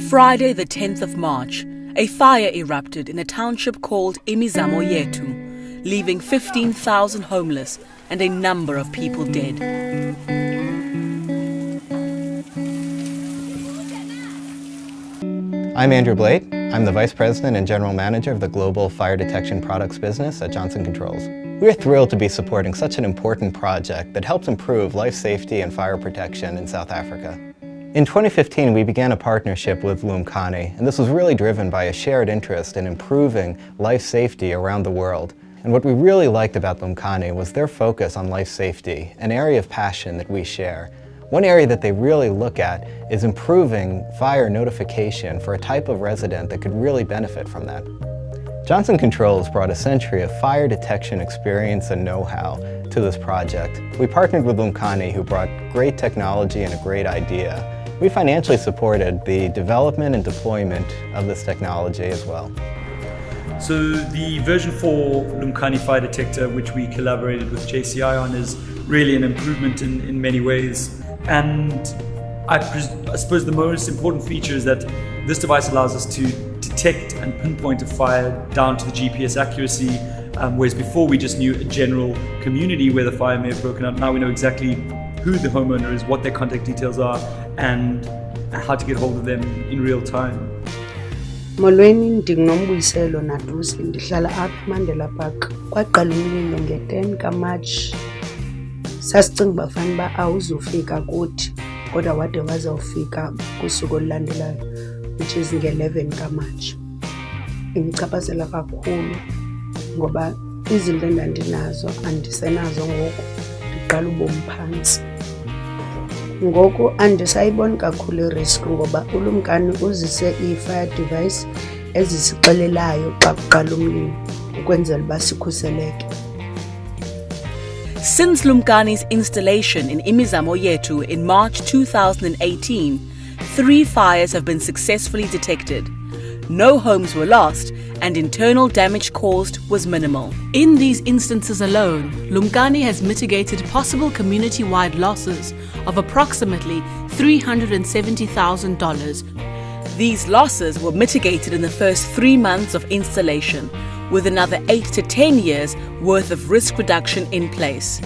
Friday the 10th of March, a fire erupted in a township called Imizamo Yetho, leaving 15,000 homeless and a number of people dead. I'm Andrew Blate. I'm the Vice President and General Manager of the Global Fire Detection Products business at Johnson Controls. We're thrilled to be supporting such an important project that helps improve life safety and fire protection in South Africa. In 2015, we began a partnership with Lumkani, and this was really driven by a shared interest in improving life safety around the world. And what we really liked about Lumkani was their focus on life safety, an area of passion that we share. One area that they really look at is improving fire notification for a type of resident that could really benefit from that. Johnson Controls brought a century of fire detection experience and know-how to this project. We partnered with Lumkani, who brought great technology and a great idea. We financially supported the development and deployment of this technology as well. So the version 4 Lumkani fire detector, which we collaborated with JCI on, is really an improvement in many ways. And I suppose the most important feature is that this device allows us to detect and pinpoint a fire down to the GPS accuracy, whereas before we just knew a general community where the fire may have broken out. Now we know exactly who the homeowner is, what their contact details are, and how to get hold of them in real time. Molweni ndinginombuyiselo Nadusi, ndihlala apha Mandela Park. Kwaqala umlilo nge-10 kaMarch. Sasicinga uba fanuba awuzufika kuthi, kodwa wade wazawufika kusuku olulandelayo, which is nge-11 kaMarch. Indichaphazela kakhulu ngoba izinto endandinazo andisenazo ngoku, ndiqala ubomi phantsi. Ngoku andisayiboni kakhulu irisk ngoba uLumkani uzise i-fire device ezisixelelayo xa kuqala umlilo ukwenzela uba sikhuseleke. Since Lumkani's installation in Imizamo Yetho in March 2018, 3 fires have been successfully detected. No homes were lost and internal damage caused was minimal. In these instances alone, Lumkani has mitigated possible community-wide losses of approximately $370,000. These losses were mitigated in the first 3 months of installation, with another 8 to 10 years worth of risk reduction in place.